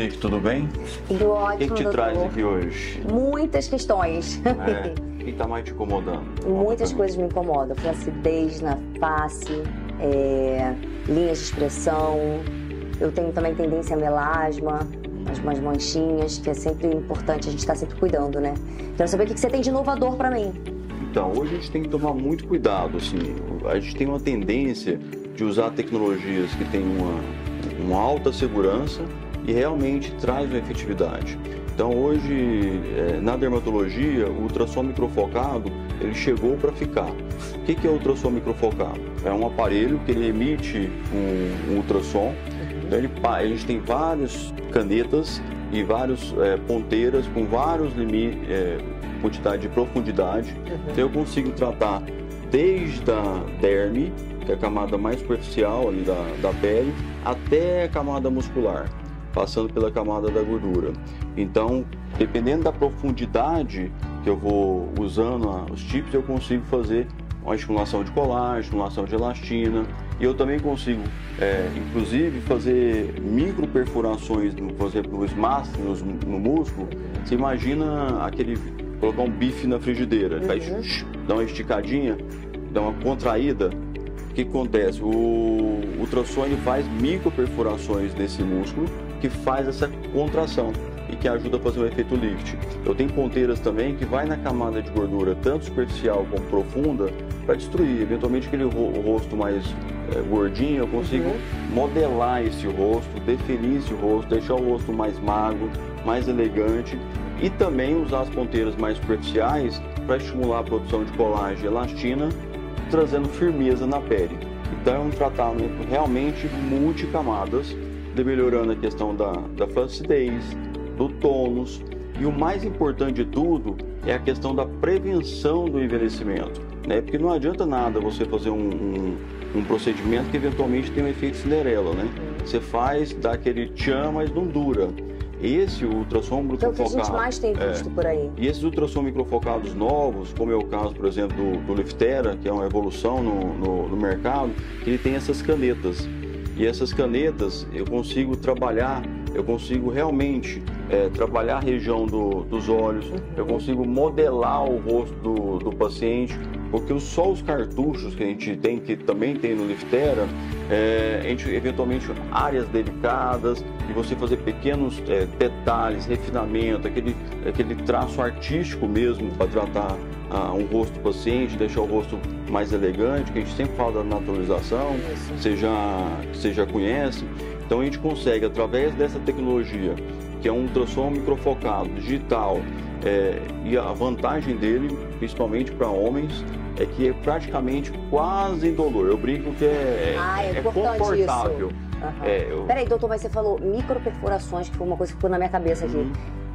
Monique, tudo bem? Tudo ótimo, O que te doutor. traz aqui hoje? Muitas questões. O que está mais te incomodando? Muitas coisas me incomodam. Flacidez na face, linhas de expressão. Eu tenho também tendência a melasma, umas manchinhas, que é sempre importante a gente estar sempre cuidando, né? Quero saber o que você tem de inovador para mim. Então, hoje a gente tem que tomar muito cuidado, assim. A gente tem uma tendência de usar tecnologias que têm uma alta segurança e realmente traz uma efetividade. Então, hoje, na dermatologia, o ultrassom microfocado, ele chegou para ficar. O que é o ultrassom microfocado? É um aparelho que ele emite um ultrassom. Então, a gente tem várias canetas e várias ponteiras com vários limites, quantidade de profundidade. Então, eu consigo tratar desde a derme, que é a camada mais superficial ali da pele, até a camada muscular, passando pela camada da gordura. Então, dependendo da profundidade que eu vou usando os chips, eu consigo fazer uma estimulação de colágeno, estimulação de elastina, e eu também consigo, inclusive, fazer micro perfurações, por exemplo, no músculo. Você imagina colocar um bife na frigideira, dá uma esticadinha, dá uma contraída. O que acontece? O ultrassom faz micro perfurações nesse músculo que faz essa contração e que ajuda a fazer o efeito lift. Eu tenho ponteiras também que vai na camada de gordura, tanto superficial como profunda, para destruir. Eventualmente aquele rosto mais gordinho, eu consigo modelar esse rosto, definir esse rosto, deixar o rosto mais magro, mais elegante, e também usar as ponteiras mais superficiais para estimular a produção de colágeno e elastina, trazendo firmeza na pele. Então é um tratamento realmente multicamadas, melhorando a questão da flacidez, do tônus, e o mais importante de tudo é a questão da prevenção do envelhecimento, né? Porque não adianta nada você fazer um procedimento que eventualmente tem um efeito Cinderela, né? Você faz, dá aquele tchan, mas não dura. Esse ultrassom microfocado... É o que a gente mais tem visto por aí. E esses ultrassom microfocados novos, como é o caso, por exemplo, do Liftera, que é uma evolução no mercado, ele tem essas canetas. E essas canetas eu consigo trabalhar, eu consigo realmente trabalhar a região dos olhos, eu consigo modelar o rosto do paciente, porque só os cartuchos que a gente tem, que também tem no Liftera, a gente eventualmente áreas delicadas, e você fazer pequenos detalhes, refinamento, aquele traço artístico mesmo para tratar um rosto do paciente, deixar o rosto mais elegante, que a gente sempre fala da naturalização, você já conhece. Então a gente consegue, através dessa tecnologia, que é um ultrassom microfocado, digital, e a vantagem dele, principalmente para homens, é que é praticamente quase indolor. Eu brinco que é confortável. Peraí, doutor, mas você falou microperfurações, que foi uma coisa que ficou na minha cabeça aqui.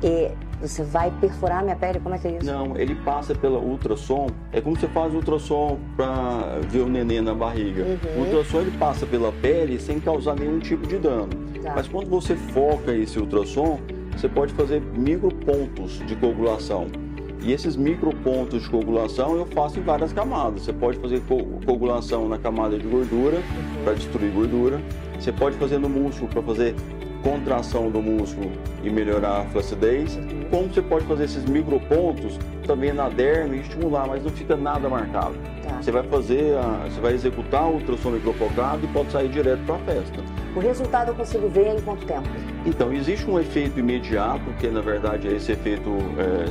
E você vai perfurar a minha pele? Como é que é isso? Não, ele passa pela ultrassom. É como você faz ultrassom para ver o neném na barriga. O ultrassom ele passa pela pele sem causar nenhum tipo de dano. Mas quando você foca esse ultrassom, você pode fazer micropontos de coagulação. E esses micropontos de coagulação eu faço em várias camadas. Você pode fazer coagulação na camada de gordura, para destruir gordura. Você pode fazer no músculo, para fazer contração do músculo e melhorar a flacidez. Como você pode fazer esses micropontos também na derme e estimular, mas não fica nada marcado. Você vai executar o ultrassom microfocado e pode sair direto para a festa. O resultado eu consigo ver em quanto tempo? Então, existe um efeito imediato, que na verdade é esse efeito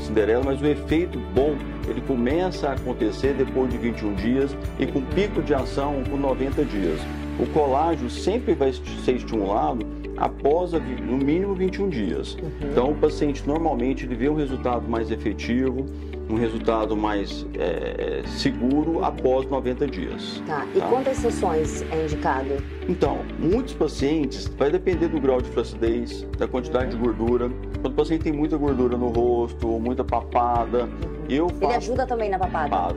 Cinderela, mas o efeito bom, ele começa a acontecer depois de 21 dias e com pico de ação por 90 dias. O colágeno sempre vai ser estimulado após no mínimo 21 dias. Então o paciente normalmente ele vê um resultado mais efetivo, um resultado mais seguro após 90 dias. E quantas sessões é indicado? Então, muitos pacientes, vai depender do grau de flacidez, da quantidade de gordura. Quando o paciente tem muita gordura no rosto, muita papada, Ele ajuda também na papada?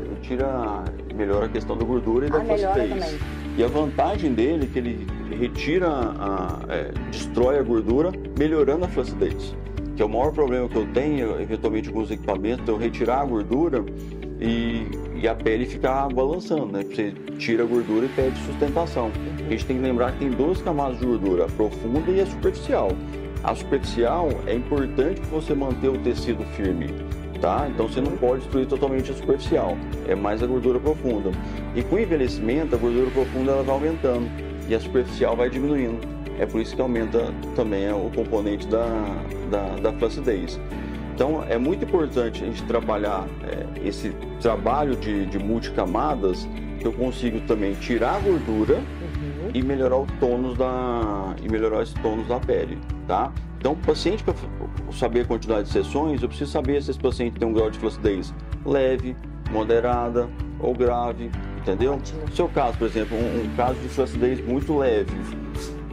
Melhora a questão da gordura e da flacidez. Também. E a vantagem dele é que ele destrói a gordura, melhorando a flacidez. Que é o maior problema que eu tenho, eventualmente com os equipamentos, é eu retirar a gordura e a pele ficar balançando, né? Você tira a gordura e perde sustentação. A gente tem que lembrar que tem duas camadas de gordura, a profunda e a superficial. A superficial é importante que você manter o tecido firme, tá? Então você não pode destruir totalmente a superficial, é mais a gordura profunda. E com o envelhecimento, a gordura profunda ela vai aumentando e a superficial vai diminuindo. É por isso que aumenta também o componente da flacidez. Então é muito importante a gente trabalhar esse trabalho de multicamadas, que eu consigo também tirar a gordura e melhorar o tônus esse tônus da pele, tá? Então, o paciente, para saber a quantidade de sessões, eu preciso saber se esse paciente tem um grau de flacidez leve, moderada ou grave, entendeu? Ótimo. No seu caso, por exemplo, um caso de flacidez muito leve.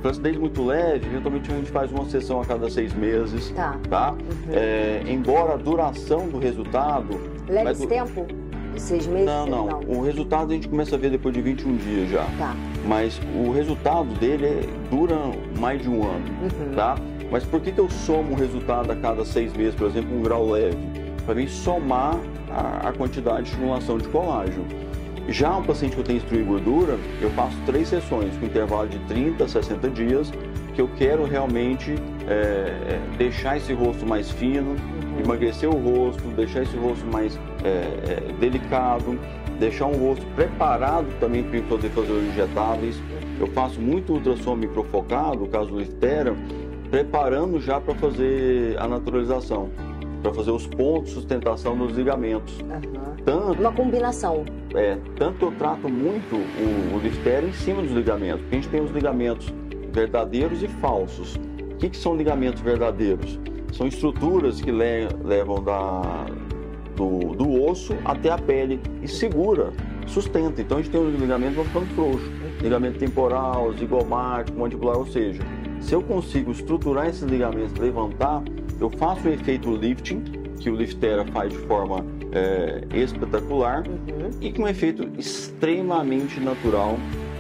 Flacidez muito leve, eventualmente a gente faz uma sessão a cada 6 meses, tá? Embora a duração do resultado... Leva esse tempo? 6 meses? Não. O resultado a gente começa a ver depois de 21 dias já. Tá. Mas o resultado dele dura mais de um ano, tá? Mas por que eu somo o resultado a cada 6 meses, por exemplo, um grau leve? Para mim somar a quantidade de estimulação de colágeno. Já um paciente que eu tenho instruído gordura, eu faço 3 sessões com intervalo de 30 a 60 dias, que eu quero realmente deixar esse rosto mais fino, emagrecer o rosto, deixar esse rosto mais delicado, deixar um rosto preparado também para poder fazer os injetáveis. Eu faço muito ultrassom microfocado, no caso do Liftera, preparando já para fazer a naturalização, para fazer os pontos de sustentação nos ligamentos. Uma combinação. Tanto eu trato muito o Liftera em cima dos ligamentos, porque a gente tem os ligamentos verdadeiros e falsos. O que são ligamentos verdadeiros? São estruturas que levam do osso até a pele e segura, sustenta. Então a gente tem os ligamentos que vão ficando frouxos. Ligamento temporal, zigomático, mandibular, ou seja, se eu consigo estruturar esses ligamentos, levantar, eu faço o efeito lifting, que o Liftera faz de forma espetacular e com um efeito extremamente natural,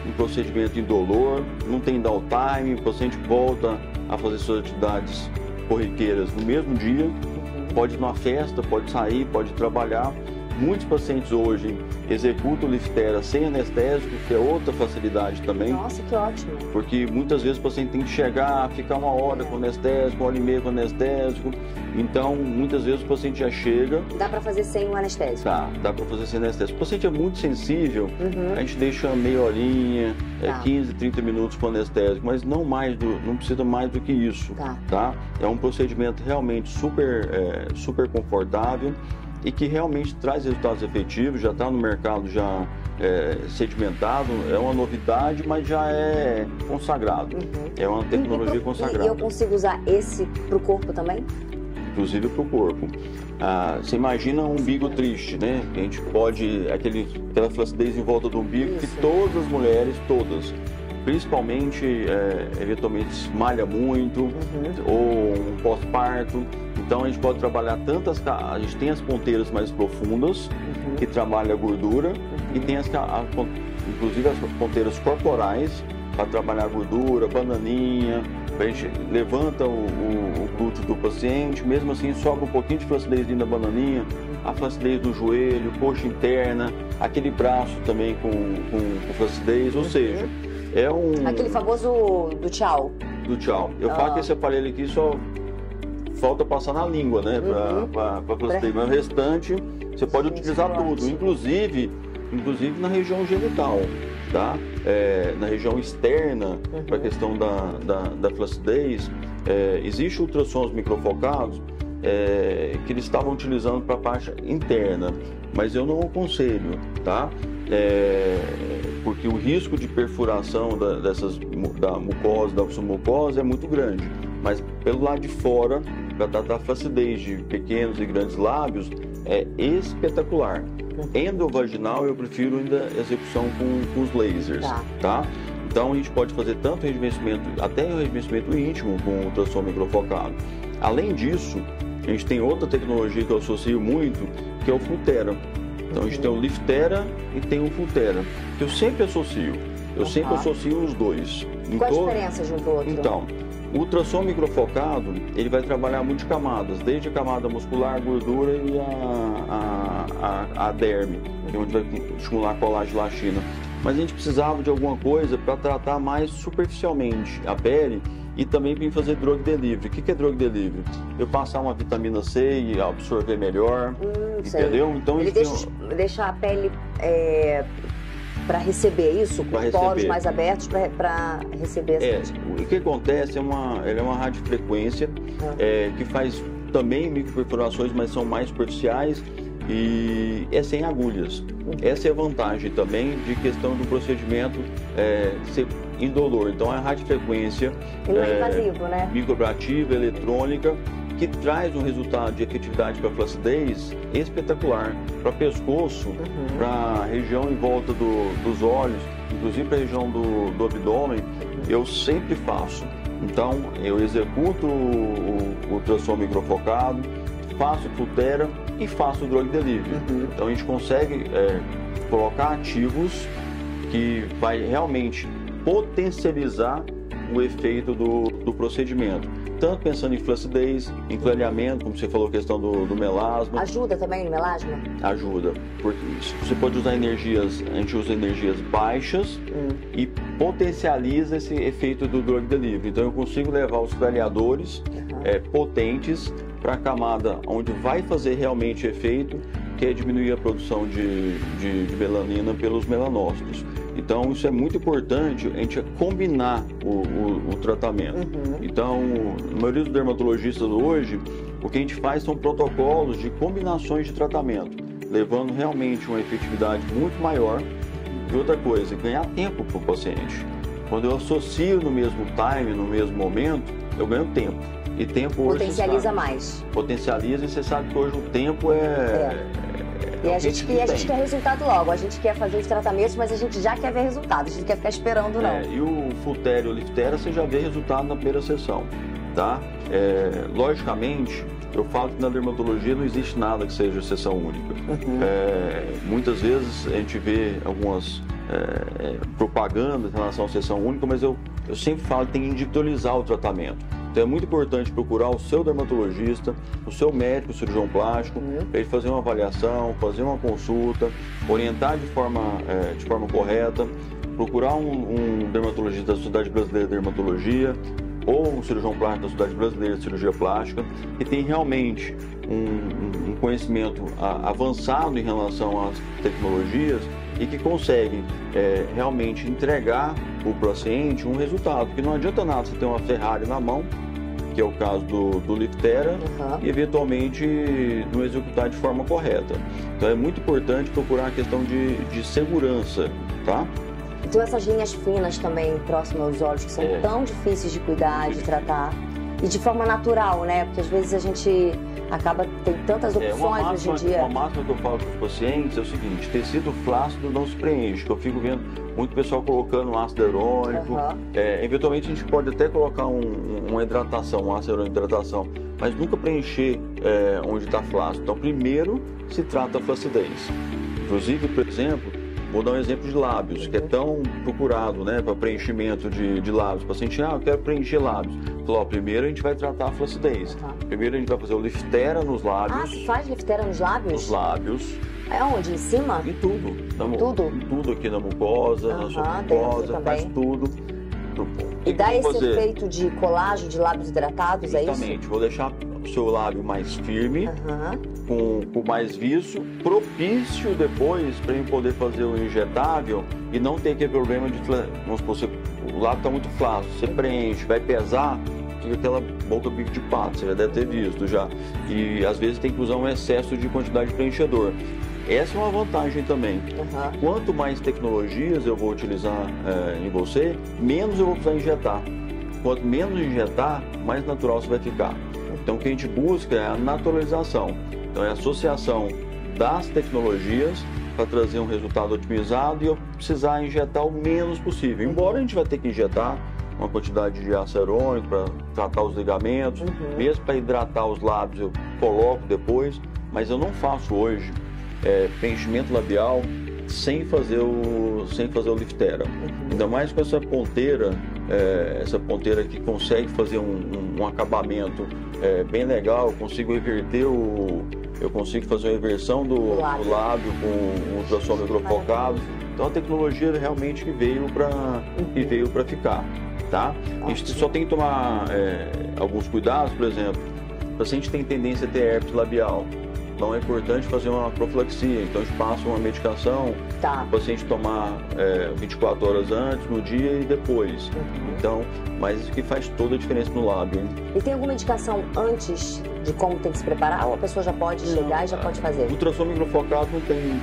um procedimento indolor, não tem downtime, o paciente volta a fazer suas atividades corriqueiras no mesmo dia, pode ir numa festa, pode sair, pode trabalhar. Muitos pacientes hoje executam o Liftera sem anestésico, que é outra facilidade também. Nossa, que ótimo! Porque muitas vezes o paciente tem que chegar, ficar 1 hora com anestésico, 1h30 com anestésico. Então, muitas vezes o paciente já chega... Dá para fazer sem o anestésico? Dá para fazer sem anestésico. O paciente é muito sensível, a gente deixa meia horinha, 15, 30 minutos com anestésico, mas não precisa mais do que isso, tá? É um procedimento realmente super confortável e que realmente traz resultados efetivos, já está no mercado já sedimentado, é uma novidade, mas já é consagrado. É uma tecnologia consagrada. E eu consigo usar esse para o corpo também? Inclusive para o corpo. Você imagina um umbigo triste, né? A gente pode, aquela flacidez em volta do umbigo, que todas as mulheres, principalmente, eventualmente malha muito, ou um pós-parto. Então a gente pode trabalhar a gente tem as ponteiras mais profundas, que trabalham a gordura, e tem inclusive as ponteiras corporais, para trabalhar a gordura, bananinha, a gente levanta o glúteo do paciente, mesmo assim sobra um pouquinho de flacidez na bananinha, a flacidez do joelho, coxa interna, aquele braço também com flacidez, ou seja, aquele famoso do tchau. Do tchau. Eu falo que esse aparelho aqui só falta passar na língua, né, para flacidez, mas o restante você pode utilizar tudo, inclusive na região genital, tá? Na região externa, para a questão da flacidez, existe ultrassons microfocados que eles estavam utilizando para a parte interna, mas eu não aconselho, tá? Porque o risco de perfuração da mucosa, da submucosa é muito grande, mas pelo lado de fora, para tratar a flacidez de pequenos e grandes lábios, é espetacular. Endovaginal eu prefiro ainda execução com os lasers, tá? Então a gente pode fazer tanto rejuvenescimento, até o rejuvenescimento íntimo com ultrassom microfocado. Além disso, a gente tem outra tecnologia que eu associo muito, que é o Fultera. Então a gente tem o Liftera e tem o Fultera, que eu sempre associo. Eu sempre associo os dois. Qual a diferença de um pro outro? Então, o ultrassom microfocado, ele vai trabalhar multicamadas, desde a camada muscular, gordura e a derme, que é onde vai estimular a colágeno elastina. mas a gente precisava de alguma coisa para tratar mais superficialmente a pele e também para fazer drug delivery. O que é drug delivery? Eu passar uma vitamina C e absorver melhor, entendeu? Sei. Então ele deixa a pele para receber isso, com poros mais abertos para receber essa O que acontece ela é uma radiofrequência que faz também microperfurações, mas são mais superficiais e é sem agulhas. Essa é a vantagem também de questão do procedimento ser indolor. Então é a radiofrequência invasivo, né? microabrativa, eletrônica, que traz um resultado de efetividade para flacidez espetacular, para pescoço, para a região em volta dos olhos, inclusive para a região do abdômen. Eu sempre faço. Então eu executo o ultrassom microfocado, faço Flutera e faço o drug delivery. Então a gente consegue colocar ativos que vai realmente potencializar o efeito do procedimento. Tanto pensando em flacidez, em clareamento, como você falou, questão do melasma. Ajuda também no melasma? Ajuda, porque você pode usar energias, a gente usa energias baixas e potencializa esse efeito do drug delivery. Então eu consigo levar os clareadores potentes para a camada onde vai fazer realmente efeito, que é diminuir a produção de melanina pelos melanócitos. Então isso é muito importante, a gente combinar o tratamento. Então, a maioria dos dermatologistas hoje, o que a gente faz são protocolos de combinações de tratamento, levando realmente uma efetividade muito maior. E outra coisa, ganhar tempo para o paciente. Quando eu associo no mesmo time, no mesmo momento, eu ganho tempo. E tempo hoje potencializa mais. Potencializa, e você sabe que hoje o tempo E a gente quer resultado logo, a gente quer fazer os tratamentos, mas a gente já quer ver resultado, a gente não quer ficar esperando não. E o Flutera e o Liftera você já vê resultado na primeira sessão, tá? Logicamente, eu falo que na dermatologia não existe nada que seja sessão única. Muitas vezes a gente vê algumas propagandas em relação à sessão única, mas eu sempre falo que tem que individualizar o tratamento. Então é muito importante procurar o seu dermatologista, o seu médico, o cirurgião plástico, para ele fazer uma avaliação, fazer uma consulta, orientar de forma correta, procurar um dermatologista da Sociedade Brasileira de Dermatologia ou um cirurgião plástico da Sociedade Brasileira de Cirurgia Plástica, que tem realmente um conhecimento avançado em relação às tecnologias e que consegue realmente entregar o paciente um resultado, porque não adianta nada você ter uma Ferrari na mão, que é o caso do Liftera, e eventualmente não executar de forma correta. Então é muito importante procurar a questão de segurança, tá? Então essas linhas finas também próximas aos olhos, que são tão difíceis de cuidar, de tratar, e de forma natural, né? Porque às vezes a gente acaba tem tantas opções hoje em dia. Uma máxima que eu falo para os pacientes é o seguinte: tecido flácido não se preenche, que eu fico vendo muito pessoal colocando ácido hialurônico. Eventualmente a gente pode até colocar uma hidratação, um ácido hialurônico de hidratação, mas nunca preencher onde está flácido. Então primeiro se trata a flacidez. Inclusive, por exemplo, vou dar um exemplo de lábios, que é tão procurado, né, para preenchimento de lábios. O paciente, eu quero preencher lábios. Falou, primeiro a gente vai tratar a flacidez. Primeiro a gente vai fazer o Liftera nos lábios. Você faz Liftera nos lábios? Nos lábios. É onde? Em cima? Em tudo. Tudo? Em tudo aqui na mucosa, na submucosa, faz tudo. E dá esse efeito de colágeno de lábios hidratados, é isso? Exatamente. Vou deixar o seu lábio mais firme, com mais viço, propício depois para eu poder fazer o injetável e não ter aquele problema de, vamos supor, o lábio está muito flácido, você preenche, vai pesar, fica aquela boca bico de pato, você já deve ter visto já. E às vezes tem que usar um excesso de quantidade de preenchedor. Essa é uma vantagem também. Quanto mais tecnologias eu vou utilizar em você, menos eu vou precisar injetar. Quanto menos injetar, mais natural você vai ficar. Então o que a gente busca é a naturalização. Então é a associação das tecnologias para trazer um resultado otimizado e eu precisar injetar o menos possível. Embora a gente vai ter que injetar uma quantidade de ácido hialurônico para tratar os ligamentos, mesmo para hidratar os lábios eu coloco depois, mas eu não faço hoje preenchimento labial sem fazer o Liftera. Ainda mais com essa ponteira que consegue fazer um acabamento bem legal, eu consigo reverter eu consigo fazer uma inversão do lábio com um ultrassom microfocado, Então a tecnologia realmente veio para ficar, tá? A gente só tem que tomar alguns cuidados, por exemplo, o paciente tem tendência a ter herpes labial. Então é importante fazer uma profilaxia, então a gente passa uma medicação, o paciente tomar 24 horas antes, no dia e depois. Então, mas isso que faz toda a diferença no lábio. Hein? E tem alguma indicação antes de como tem que se preparar ou a pessoa já pode chegar e já pode fazer? O ultrassom microfocado não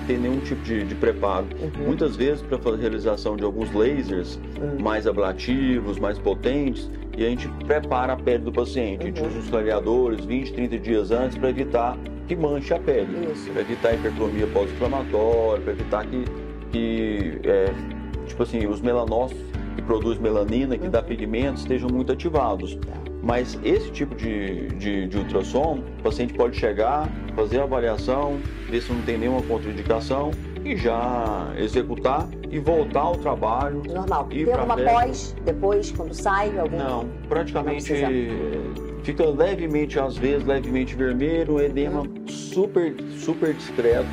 tem nenhum tipo de preparo. Muitas vezes para fazer a realização de alguns lasers mais ablativos, mais potentes, e a gente prepara a pele do paciente. A gente usa os clareadores 20, 30 dias antes para evitar que manche a pele, para evitar a hipercromia pós-inflamatória, para evitar que tipo assim, os melanócitos que produzem melanina, que dá pigmentos, estejam muito ativados. Mas esse tipo de ultrassom, o paciente pode chegar, fazer a avaliação, ver se não tem nenhuma contraindicação e já executar e voltar ao trabalho. Normal. Tem alguma pós, depois, quando sai? Não, praticamente fica levemente, às vezes, levemente vermelho, um edema super discreto.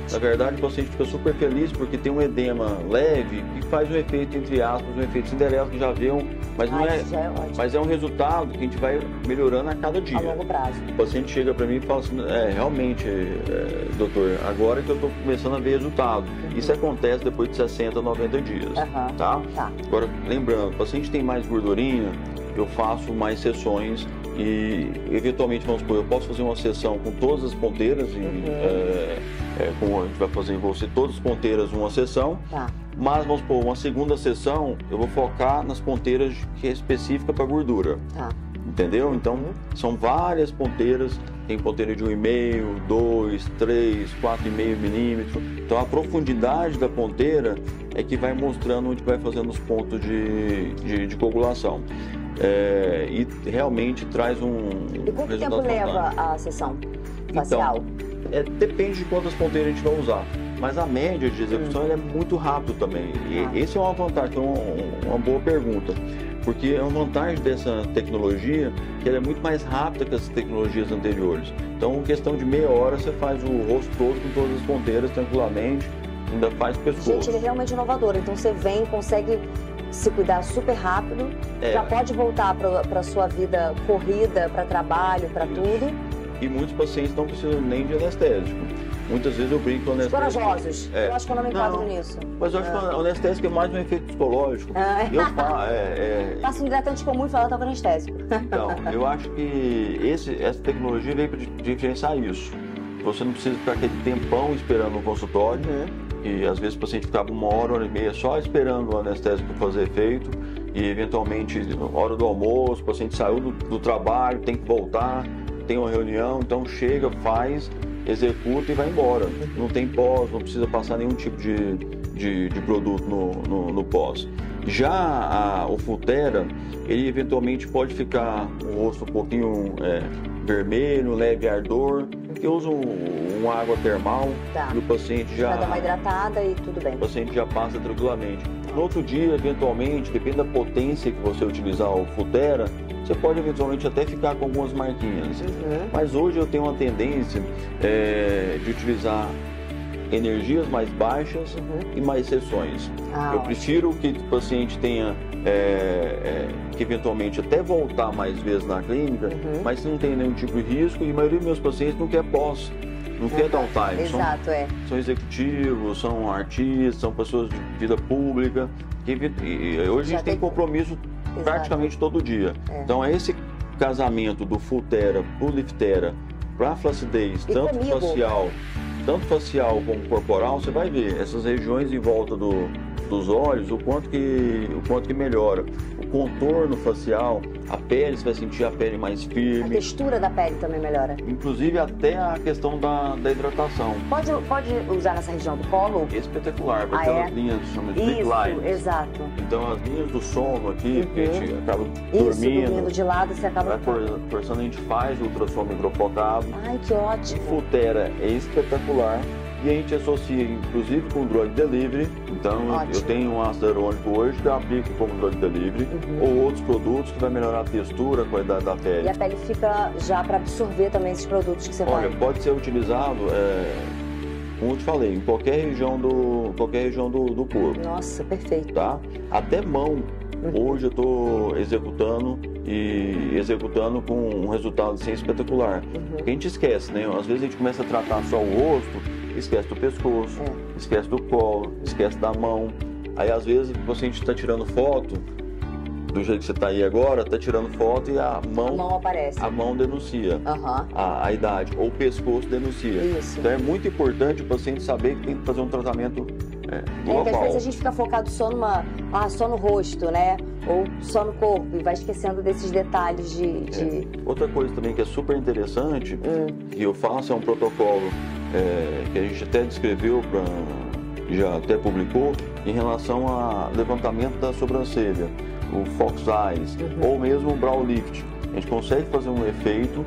Na verdade, o paciente fica super feliz porque tem um edema leve e faz um efeito, entre aspas, um efeito Cinderela, que já viu, mas não é, mas é um resultado que a gente vai melhorando a cada dia. A longo prazo. O paciente chega para mim e fala assim, realmente, doutor, agora que eu estou começando a ver resultado. Isso acontece depois de 60, 90 dias, tá? Agora, lembrando, o paciente tem mais gordurinha, eu faço mais sessões e, eventualmente, vamos supor, eu posso fazer uma sessão com todas as ponteiras, como a gente vai fazer em você, todas as ponteiras uma sessão, mas, vamos supor, uma segunda sessão, eu vou focar nas ponteiras que é específica para gordura. Entendeu? Então, são várias ponteiras, tem ponteira de 1,5, 2, 3, 4,5 milímetros. Então, a profundidade da ponteira é que vai mostrando onde vai fazendo os pontos de coagulação. E realmente traz um E quanto tempo leva a sessão facial? Então, depende de quantas ponteiras a gente vai usar. Mas a média de execução ela é muito rápido também. E esse é uma vantagem, uma boa pergunta. Porque é uma vantagem dessa tecnologia que ela é muito mais rápida que as tecnologias anteriores. Então, em questão de meia hora, você faz o rosto todo com todas as ponteiras tranquilamente, ainda faz pescoço. Gente, ele é realmente inovador. Então, você vem, consegue se cuidar super rápido, já pode voltar para a sua vida corrida, para trabalho, para tudo. E muitos pacientes não precisam nem de anestésico. Muitas vezes eu brinco com anestésico. Corajosos. Eu acho que eu não me enquadro nisso. Mas eu acho que o anestésico é mais um efeito psicológico. Passa um hidratante comum e fala, tá com anestésico. Então, eu acho que essa tecnologia veio para diferenciar isso. Você não precisa ficar aquele tempão esperando no consultório. E às vezes o paciente ficava 1 hora, 1 hora e meia só esperando o anestésico para fazer efeito. E eventualmente, na hora do almoço, o paciente saiu do trabalho, tem que voltar, tem uma reunião, então chega, faz, executa e vai embora. Não tem pós, não precisa passar nenhum tipo de produto no pós. Já o Fultera, ele eventualmente pode ficar o rosto um pouquinho vermelho, leve ardor, que usa uma água termal e o paciente já dá uma hidratada e tudo bem. O paciente já passa tranquilamente. No outro dia, eventualmente, depende da potência que você utilizar o Fultera, você pode eventualmente até ficar com algumas marquinhas. Mas hoje eu tenho uma tendência de utilizar energias mais baixas e mais sessões. Eu prefiro que o paciente tenha que eventualmente até voltar mais vezes na clínica, mas se não tem nenhum tipo de risco, e a maioria dos meus pacientes não quer pós, não quer downtime. Exato, são executivos, são artistas, são pessoas de vida pública, e hoje a gente tem compromisso praticamente todo dia. Então é esse casamento do Fultera pro Liftera para flacidez, tanto facial como corporal, você vai ver essas regiões em volta dos olhos, o quanto que melhora. O contorno facial, a pele, você vai sentir a pele mais firme. A textura da pele também melhora. Inclusive até a questão da hidratação. Pode usar nessa região do colo? Espetacular, porque aquelas linhas chamam de sleep lines. Exato. Então as linhas do sono aqui, que a gente acaba dormindo de lado, você acaba forçando, a gente faz o ultrassom microfocado. Ai, que ótimo. O Fultera é espetacular. E a gente associa, inclusive, com o drug delivery. Então, eu tenho um ácido hialurônico hoje que eu aplico como drug delivery, ou outros produtos que vai melhorar a textura, a qualidade da pele. E a pele fica já para absorver também esses produtos que você vai. Olha, pode ser utilizado como eu te falei, em qualquer região do corpo. Nossa, perfeito. Tá? Até mão. Hoje eu estou executando com um resultado assim, espetacular. Porque a gente esquece, né? Às vezes a gente começa a tratar só o rosto, esquece do pescoço, esquece do colo, esquece da mão. Aí às vezes você a gente está tirando foto, do jeito que você está aí agora, está tirando foto e a mão aparece. A mão denuncia a idade, ou o pescoço denuncia. Isso. Então é muito importante o paciente saber que tem que fazer um tratamento global. Porque às vezes a gente fica focado só no rosto, né? Ou só no corpo e vai esquecendo desses detalhes de... Outra coisa também que é super interessante, que eu faço, é um protocolo que a gente até descreveu, já até publicou, em relação a levantamento da sobrancelha, o Fox Eyes, ou mesmo o Brow Lift. A gente consegue fazer um efeito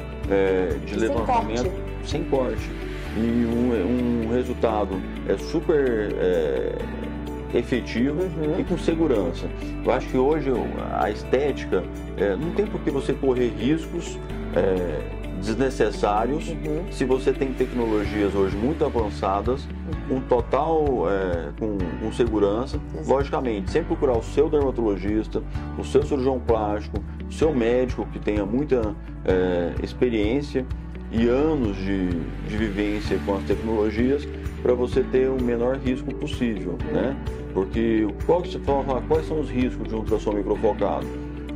de levantamento sem corte. E um resultado super efetivo e com segurança. Eu acho que hoje a estética não tem por que você correr riscos desnecessários se você tem tecnologias hoje muito avançadas, com total com segurança. Logicamente, sempre procurar o seu dermatologista, o seu cirurgião plástico, o seu médico que tenha muita experiência e anos de vivência com as tecnologias, para você ter o menor risco possível, né? Porque quais são os riscos de um ultrassom microfocado?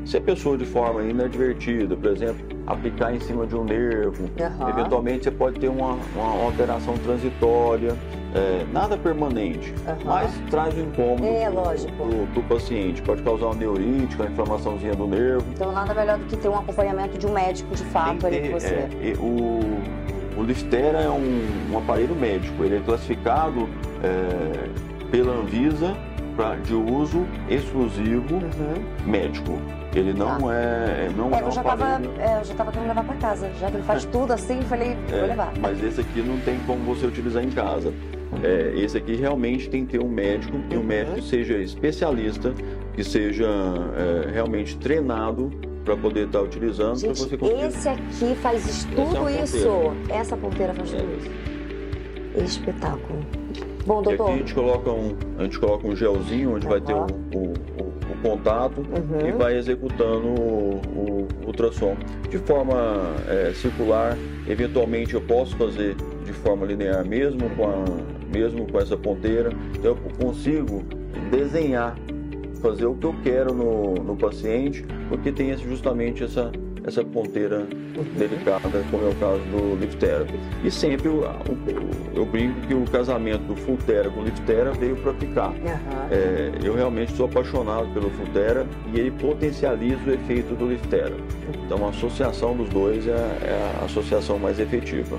Se a pessoa de forma inadvertida, por exemplo, aplicar em cima de um nervo, eventualmente você pode ter uma alteração transitória, nada permanente, mas traz um incômodo para o paciente, pode causar uma neurite, uma inflamaçãozinha do nervo. Então nada melhor do que ter um acompanhamento de um médico de fato ali com você. O Liftera é um aparelho médico, ele é classificado pela Anvisa de uso exclusivo médico. Ele não é eu já estava querendo levar para casa, já que ele faz tudo assim, falei, vou levar. Mas esse aqui não tem como você utilizar em casa. Esse aqui realmente tem que ter um médico, e um médico que seja especialista, que seja realmente treinado para poder estar utilizando. Gente, você conseguir... esse aqui faz tudo isso. Essa ponteira faz tudo isso. Espetáculo. Bom, doutor. E aqui a gente coloca um gelzinho onde vai ter o contato e vai executando o ultrassom de forma circular. Eventualmente eu posso fazer de forma linear mesmo com essa ponteira. Então eu consigo desenhar, fazer o que eu quero no paciente, porque tem justamente essa ponteira delicada, como é o caso do Liftera. E sempre eu brinco que o casamento do Fulltera com o Liftera veio para ficar. Eu realmente sou apaixonado pelo Fulltera e ele potencializa o efeito do Liftera. Então a associação dos dois é a associação mais efetiva.